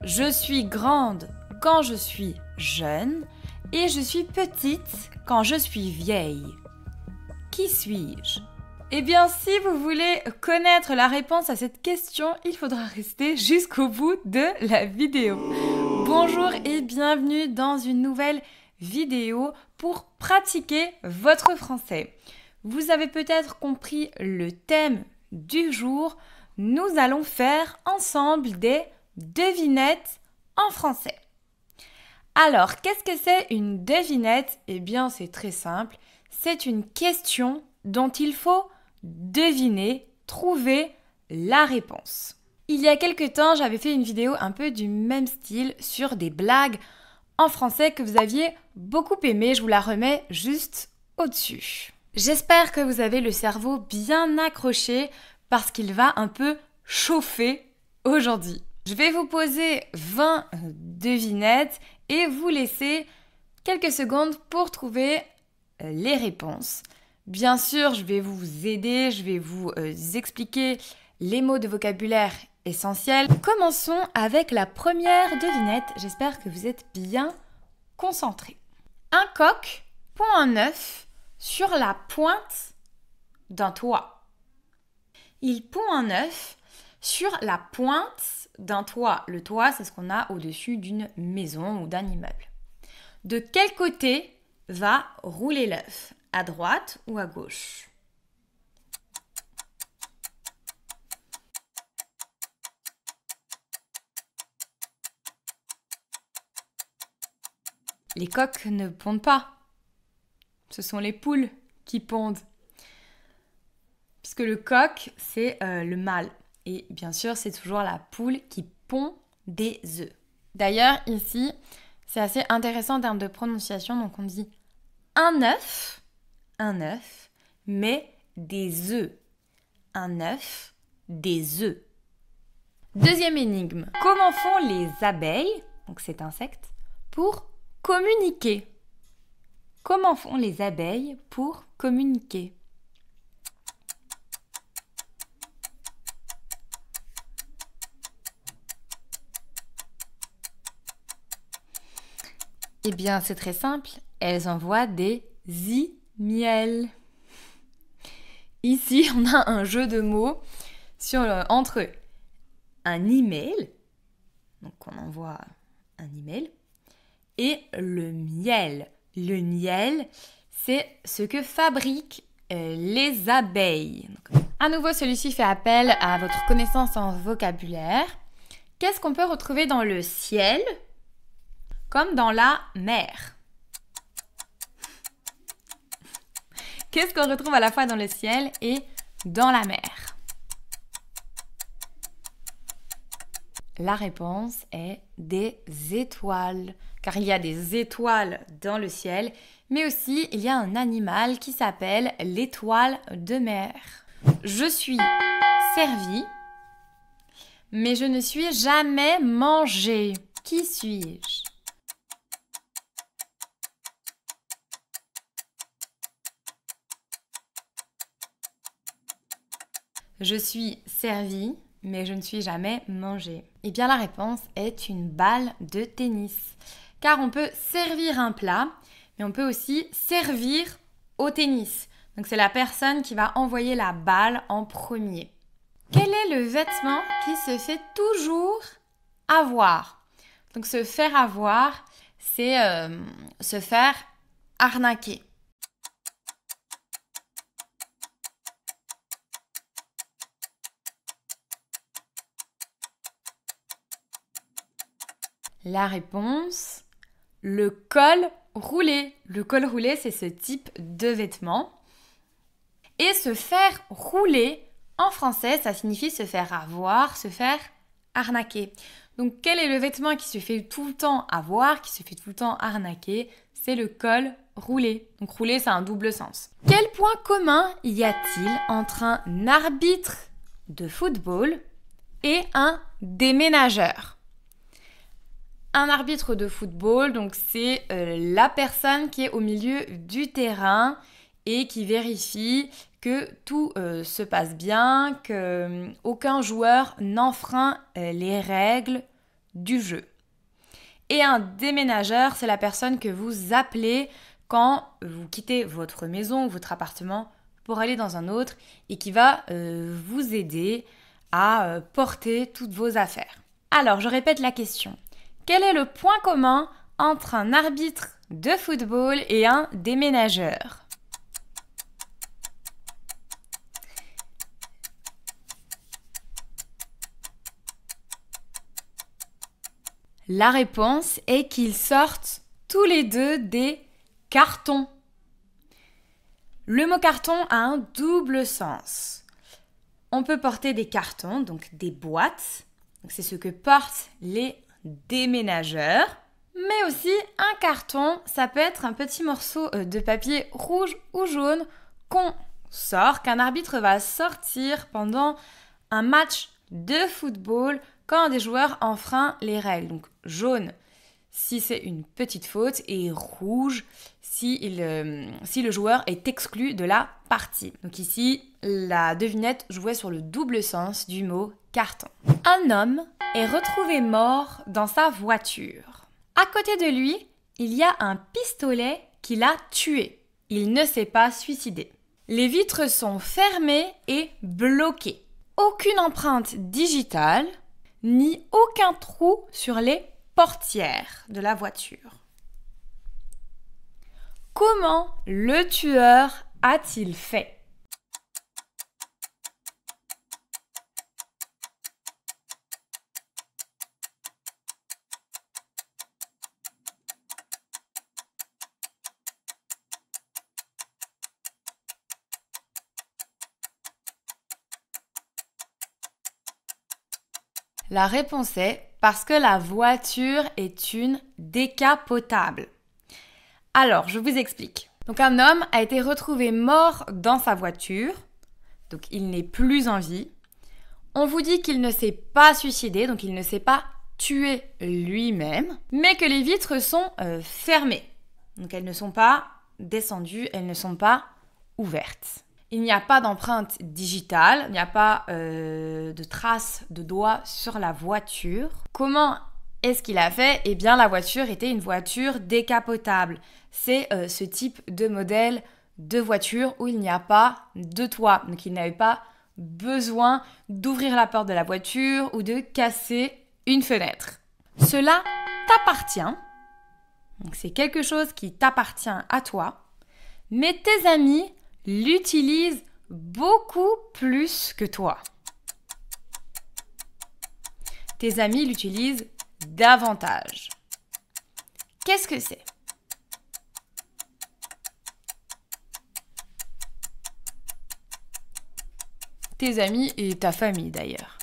Je suis grande quand je suis jeune et je suis petite quand je suis vieille. Qui suis-je? Eh bien, si vous voulez connaître la réponse à cette question, il faudra rester jusqu'au bout de la vidéo. Bonjour et bienvenue dans une nouvelle vidéo pour pratiquer votre français. Vous avez peut-être compris le thème du jour. Nous allons faire ensemble des devinettes en français. Alors, qu'est-ce que c'est une devinette? Eh bien, c'est très simple. C'est une question dont il faut deviner, trouver la réponse. Il y a quelque temps, j'avais fait une vidéo un peu du même style sur des blagues en français que vous aviez beaucoup aimé. Je vous la remets juste au-dessus. J'espère que vous avez le cerveau bien accroché parce qu'il va un peu chauffer aujourd'hui. Je vais vous poser 20 devinettes et vous laisser quelques secondes pour trouver les réponses. Bien sûr, je vais vous aider, je vais vous expliquer les mots de vocabulaire essentiels. Commençons avec la première devinette. J'espère que vous êtes bien concentrés. Un coq pond un œuf sur la pointe d'un toit. Il pond un œuf sur la pointe d'un toit. Le toit, c'est ce qu'on a au-dessus d'une maison ou d'un immeuble. De quel côté va rouler l'œuf? À droite ou à gauche? Les coqs ne pondent pas. Ce sont les poules qui pondent. Puisque le coq, c'est le mâle. Et bien sûr, c'est toujours la poule qui pond des œufs. D'ailleurs, ici, c'est assez intéressant en termes de prononciation. Donc, on dit un œuf, mais des œufs. Un œuf, des œufs. Deuxième énigme. Comment font les abeilles, donc cet insecte, pour communiquer? Comment font les abeilles pour communiquer? Eh bien, c'est très simple. Elles envoient des imiels. Ici, on a un jeu de mots entre un email, donc on envoie un email, et le miel. Le miel, c'est ce que fabriquent les abeilles. Donc, à nouveau, celui-ci fait appel à votre connaissance en vocabulaire. Qu'est-ce qu'on peut retrouver dans le ciel comme dans la mer? Qu'est-ce qu'on retrouve à la fois dans le ciel et dans la mer? La réponse est des étoiles, car il y a des étoiles dans le ciel, mais aussi il y a un animal qui s'appelle l'étoile de mer. Je suis servie, mais je ne suis jamais mangée. Qui suis-je? Je suis servie, mais je ne suis jamais mangée. Eh bien, la réponse est une balle de tennis. Car on peut servir un plat, mais on peut aussi servir au tennis. Donc, c'est la personne qui va envoyer la balle en premier. Quel est le vêtement qui se fait toujours avoir? Donc, se faire avoir, c'est se faire arnaquer. La réponse, le col roulé. Le col roulé, c'est ce type de vêtement. Et se faire rouler, en français, ça signifie se faire avoir, se faire arnaquer. Donc, quel est le vêtement qui se fait tout le temps avoir, qui se fait tout le temps arnaquer? C'est le col roulé. Donc, rouler, ça a un double sens. Quel point commun y a-t-il entre un arbitre de football et un déménageur? Un arbitre de football, donc c'est la personne qui est au milieu du terrain et qui vérifie que tout se passe bien, qu'aucun joueur n'enfreint les règles du jeu. Et un déménageur, c'est la personne que vous appelez quand vous quittez votre maison ou votre appartement pour aller dans un autre et qui va vous aider à porter toutes vos affaires. Alors, je répète la question. Quel est le point commun entre un arbitre de football et un déménageur? La réponse est qu'ils sortent tous les deux des cartons. Le mot carton a un double sens. On peut porter des cartons, donc des boîtes. Donc c'est ce que portent les déménageurs. Mais aussi un carton, ça peut être un petit morceau de papier rouge ou jaune qu'on sort, qu'un arbitre va sortir pendant un match de football quand des joueurs enfreignent les règles. Donc jaune si c'est une petite faute et rouge si le joueur est exclu de la partie. Donc ici, la devinette jouait sur le double sens du mot carton. Un homme est retrouvé mort dans sa voiture. À côté de lui, il y a un pistolet qui l'a tué. Il ne s'est pas suicidé. Les vitres sont fermées et bloquées. Aucune empreinte digitale, ni aucun trou sur les portières de la voiture. Comment le tueur a-t-il fait? La réponse est parce que la voiture est une décapotable. Alors, je vous explique. Donc, un homme a été retrouvé mort dans sa voiture. Donc, il n'est plus en vie. On vous dit qu'il ne s'est pas suicidé, donc il ne s'est pas tué lui-même, mais que les vitres sont fermées. Donc, elles ne sont pas descendues, elles ne sont pas ouvertes. Il n'y a pas d'empreinte digitale, il n'y a pas de traces de doigts sur la voiture. Comment est-ce qu'il a fait? Eh bien, la voiture était une voiture décapotable. C'est ce type de modèle de voiture où il n'y a pas de toit. Donc, il n'avait pas besoin d'ouvrir la porte de la voiture ou de casser une fenêtre. Cela t'appartient. Donc, c'est quelque chose qui t'appartient à toi. Mais tes amis l'utilisent beaucoup plus que toi. Tes amis l'utilisent davantage. Qu'est-ce que c'est? Tes amis et ta famille d'ailleurs.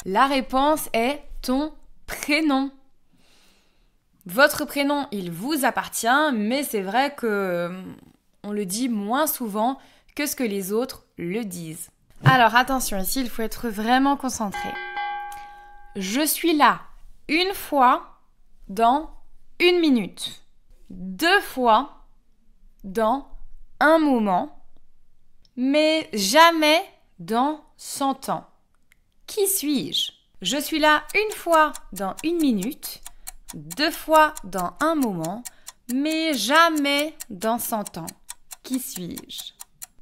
La réponse est ton prénom. Votre prénom, il vous appartient, mais c'est vrai que on le dit moins souvent que ce que les autres le disent. Alors attention, ici, il faut être vraiment concentré. Je suis là une fois dans une minute, 2 fois dans un moment, mais jamais dans 100 ans. Qui suis-je? Je suis là une fois dans une minute, 2 fois dans un moment, mais jamais dans 100 ans. Qui suis-je?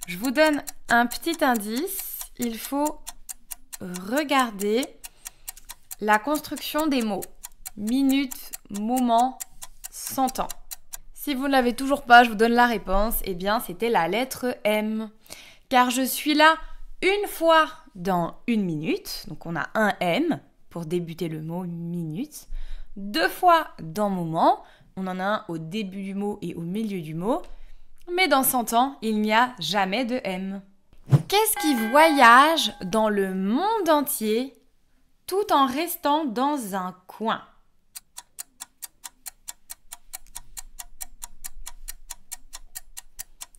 Je vous donne un petit indice. Il faut regarder la construction des mots. Minute, moment, 100 ans. Si vous ne l'avez toujours pas, je vous donne la réponse. Eh bien, c'était la lettre M. Car je suis là une fois dans une minute. Donc, on a un M pour débuter le mot minute. 2 fois dans moment, on en a un au début du mot et au milieu du mot, mais dans 100 ans, il n'y a jamais de M. Qu'est-ce qui voyage dans le monde entier tout en restant dans un coin?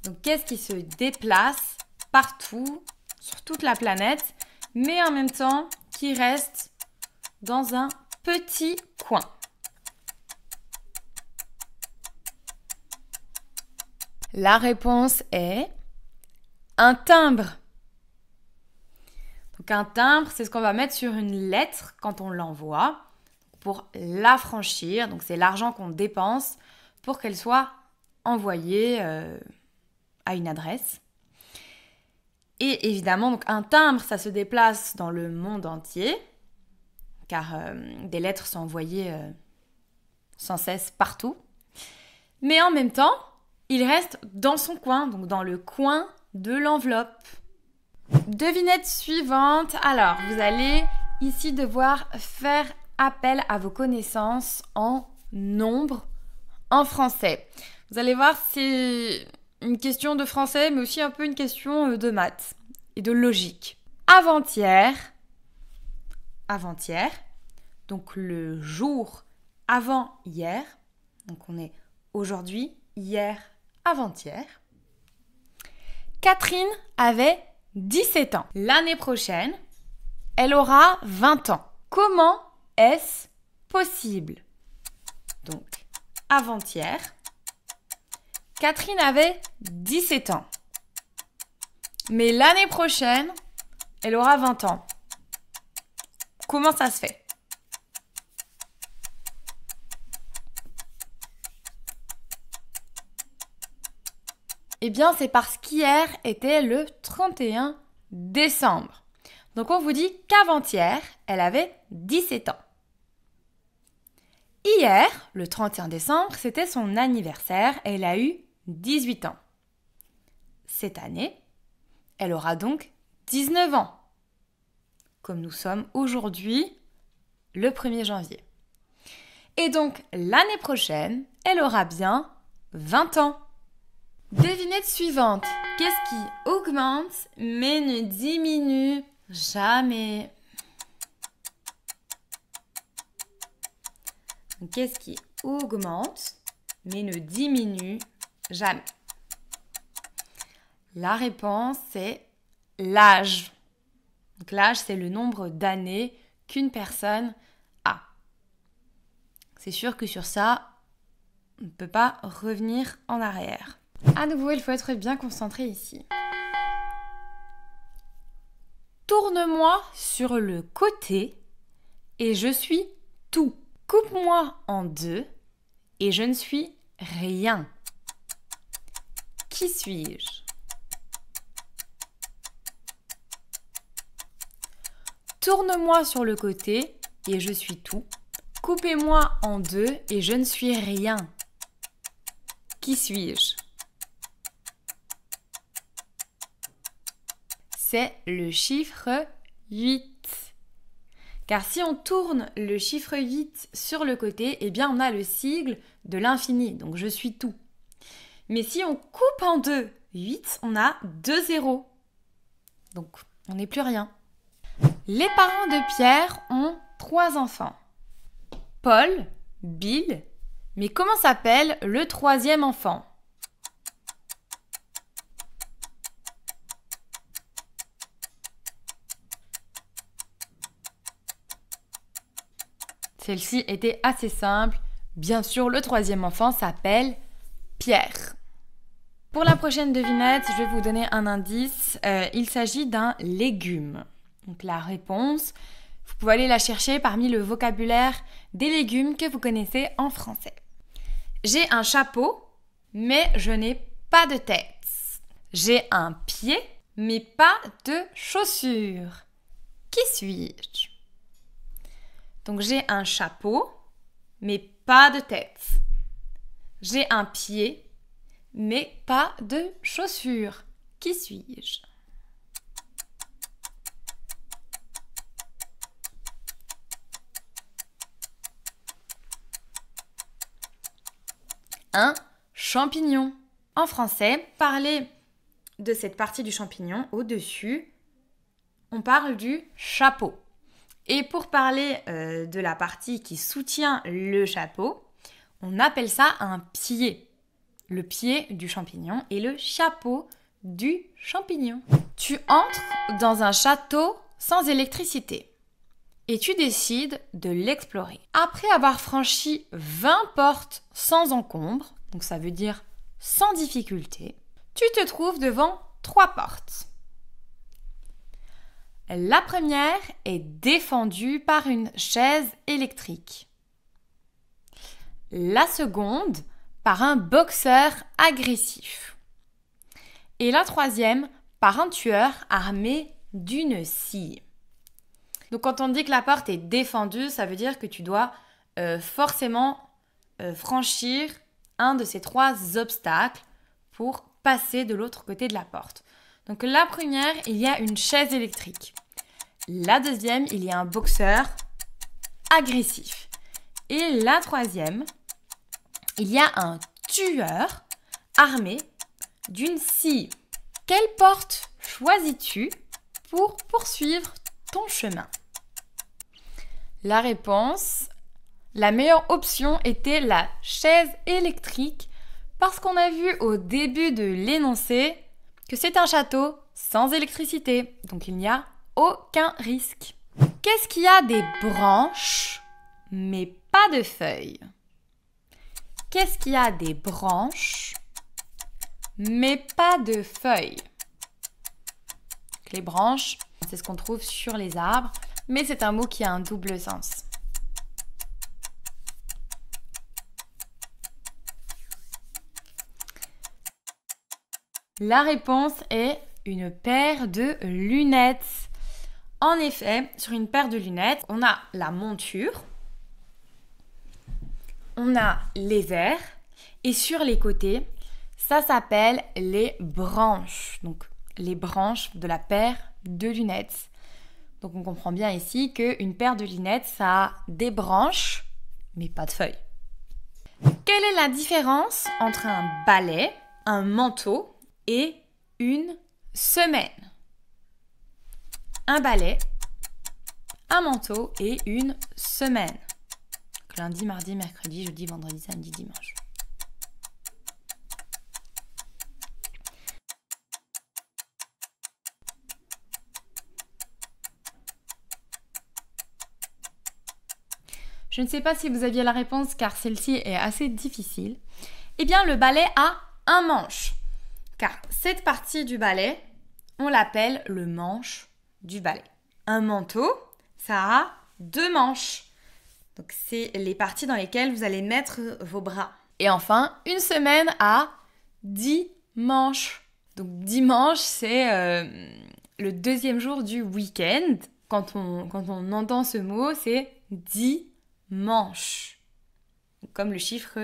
Donc, qu'est-ce qui se déplace partout, sur toute la planète, mais en même temps qui reste dans un petit coin? La réponse est un timbre. Donc qu'un timbre, c'est ce qu'on va mettre sur une lettre quand on l'envoie pour l'affranchir. Donc c'est l'argent qu'on dépense pour qu'elle soit envoyée à une adresse. Et évidemment, donc un timbre, ça se déplace dans le monde entier, car des lettres sont envoyées sans cesse partout. Mais en même temps, il reste dans son coin, donc dans le coin de l'enveloppe. Devinette suivante. Alors, vous allez ici devoir faire appel à vos connaissances en nombre en français. Vous allez voir, c'est une question de français, mais aussi un peu une question de maths et de logique. Avant-hier, donc le jour avant hier, donc on est aujourd'hui, hier, avant-hier. Catherine avait 17 ans. L'année prochaine, elle aura 20 ans. Comment est-ce possible? Donc, avant-hier, Catherine avait 17 ans. Mais l'année prochaine, elle aura 20 ans. Comment ça se fait? Eh bien, c'est parce qu'hier était le 31 décembre. Donc, on vous dit qu'avant-hier, elle avait 17 ans. Hier, le 31 décembre, c'était son anniversaire. Elle a eu 18 ans. Cette année, elle aura donc 19 ans. Comme nous sommes aujourd'hui, le 1er janvier. Et donc, l'année prochaine, elle aura bien 20 ans. Devinette suivante. Qu'est-ce qui augmente mais ne diminue jamais? Qu'est-ce qui augmente mais ne diminue jamais? La réponse, c'est l'âge. Donc l'âge, c'est le nombre d'années qu'une personne a. C'est sûr que sur ça, on ne peut pas revenir en arrière. À nouveau, il faut être bien concentré ici. Tourne-moi sur le côté et je suis tout. Coupe-moi en deux et je ne suis rien. Qui suis-je? Tourne-moi sur le côté et je suis tout. Coupez-moi en deux et je ne suis rien. Qui suis-je? C'est le chiffre 8. Car si on tourne le chiffre 8 sur le côté, eh bien on a le sigle de l'infini, donc je suis tout. Mais si on coupe en deux 8, on a 2 zéros. Donc on n'est plus rien. Les parents de Pierre ont 3 enfants. Paul, Bill, mais comment s'appelle le 3e enfant? Celle-ci était assez simple. Bien sûr, le 3e enfant s'appelle Pierre. Pour la prochaine devinette, je vais vous donner un indice. Il s'agit d'un légume. Donc la réponse, vous pouvez aller la chercher parmi le vocabulaire des légumes que vous connaissez en français. J'ai un chapeau, mais je n'ai pas de tête. J'ai un pied, mais pas de chaussures. Qui suis-je? Donc j'ai un chapeau, mais pas de tête. J'ai un pied, mais pas de chaussures. Qui suis-je? Un champignon. En français, parler de cette partie du champignon au-dessus, on parle du chapeau. Et pour parler de la partie qui soutient le chapeau, on appelle ça un pied. Le pied du champignon et le chapeau du champignon. Tu entres dans un château sans électricité et tu décides de l'explorer. Après avoir franchi 20 portes sans encombre, donc ça veut dire sans difficulté, tu te trouves devant 3 portes. La première est défendue par une chaise électrique. La seconde par un boxeur agressif. Et la troisième par un tueur armé d'une scie. Donc quand on dit que la porte est défendue, ça veut dire que tu dois forcément franchir un de ces 3 obstacles pour passer de l'autre côté de la porte. Donc la première, il y a une chaise électrique. La deuxième, il y a un boxeur agressif. Et la troisième, il y a un tueur armé d'une scie. Quelle porte choisis-tu pour poursuivre ton chemin? La réponse, la meilleure option était la chaise électrique parce qu'on a vu au début de l'énoncé que c'est un château sans électricité, donc il n'y a aucun risque. Qu'est-ce qui a des branches mais pas de feuilles? Qu'est-ce qui a des branches mais pas de feuilles? Les branches, c'est ce qu'on trouve sur les arbres, mais c'est un mot qui a un double sens. La réponse est une paire de lunettes. En effet, sur une paire de lunettes, on a la monture, on a les airs, et sur les côtés, ça s'appelle les branches. Donc, les branches de la paire de lunettes. Donc, on comprend bien ici qu'une paire de lunettes, ça a des branches, mais pas de feuilles. Quelle est la différence entre un balai, un manteau et une semaine? Un balai, un manteau et une semaine. Donc, lundi, mardi, mercredi, jeudi, vendredi, samedi, dimanche. Je ne sais pas si vous aviez la réponse car celle-ci est assez difficile. Eh bien, le balai a un manche. Car cette partie du balai, on l'appelle le manche du balai. Un manteau, ça a 2 manches. Donc, c'est les parties dans lesquelles vous allez mettre vos bras. Et enfin, une semaine a 10 manches. Donc, dimanche, c'est le 2e jour du week-end. Quand on entend ce mot, c'est 10 manches. Comme le chiffre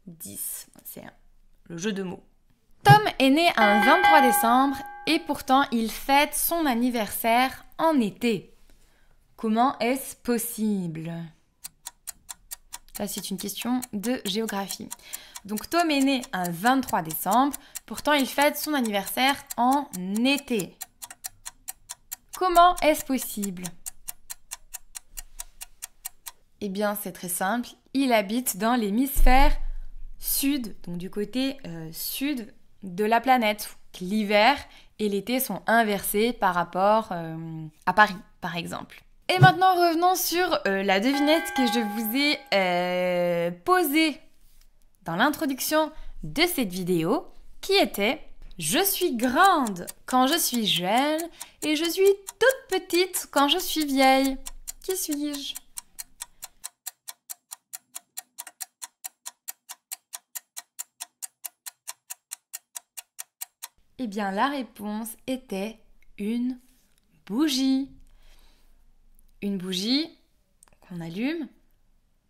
10. C'est le jeu de mots. Tom est né un 23 décembre et pourtant il fête son anniversaire en été. Comment est-ce possible? Ça, c'est une question de géographie. Donc Tom est né un 23 décembre, pourtant il fête son anniversaire en été. Comment est-ce possible? Eh bien, c'est très simple. Il habite dans l'hémisphère sud, donc du côté sud de la planète. L'hiver et l'été sont inversés par rapport à Paris, par exemple. Et maintenant, revenons sur la devinette que je vous ai posée dans l'introduction de cette vidéo, qui était « Je suis grande quand je suis jeune et je suis toute petite quand je suis vieille. Qui suis-je » Eh bien, la réponse était une bougie. Une bougie qu'on allume.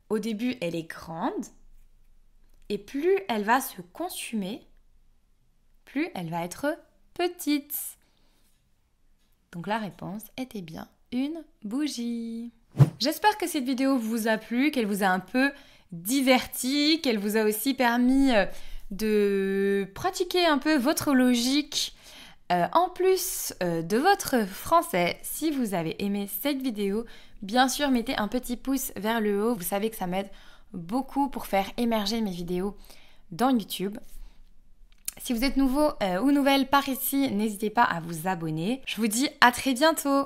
Au début, elle est grande. Et plus elle va se consumer, plus elle va être petite. Donc la réponse était bien une bougie. J'espère que cette vidéo vous a plu, qu'elle vous a un peu diverti, qu'elle vous a aussi permis de pratiquer un peu votre logique en plus de votre français. Si vous avez aimé cette vidéo, bien sûr, mettez un petit pouce vers le haut. Vous savez que ça m'aide beaucoup pour faire émerger mes vidéos dans YouTube. Si vous êtes nouveau ou nouvelle par ici, n'hésitez pas à vous abonner. Je vous dis à très bientôt.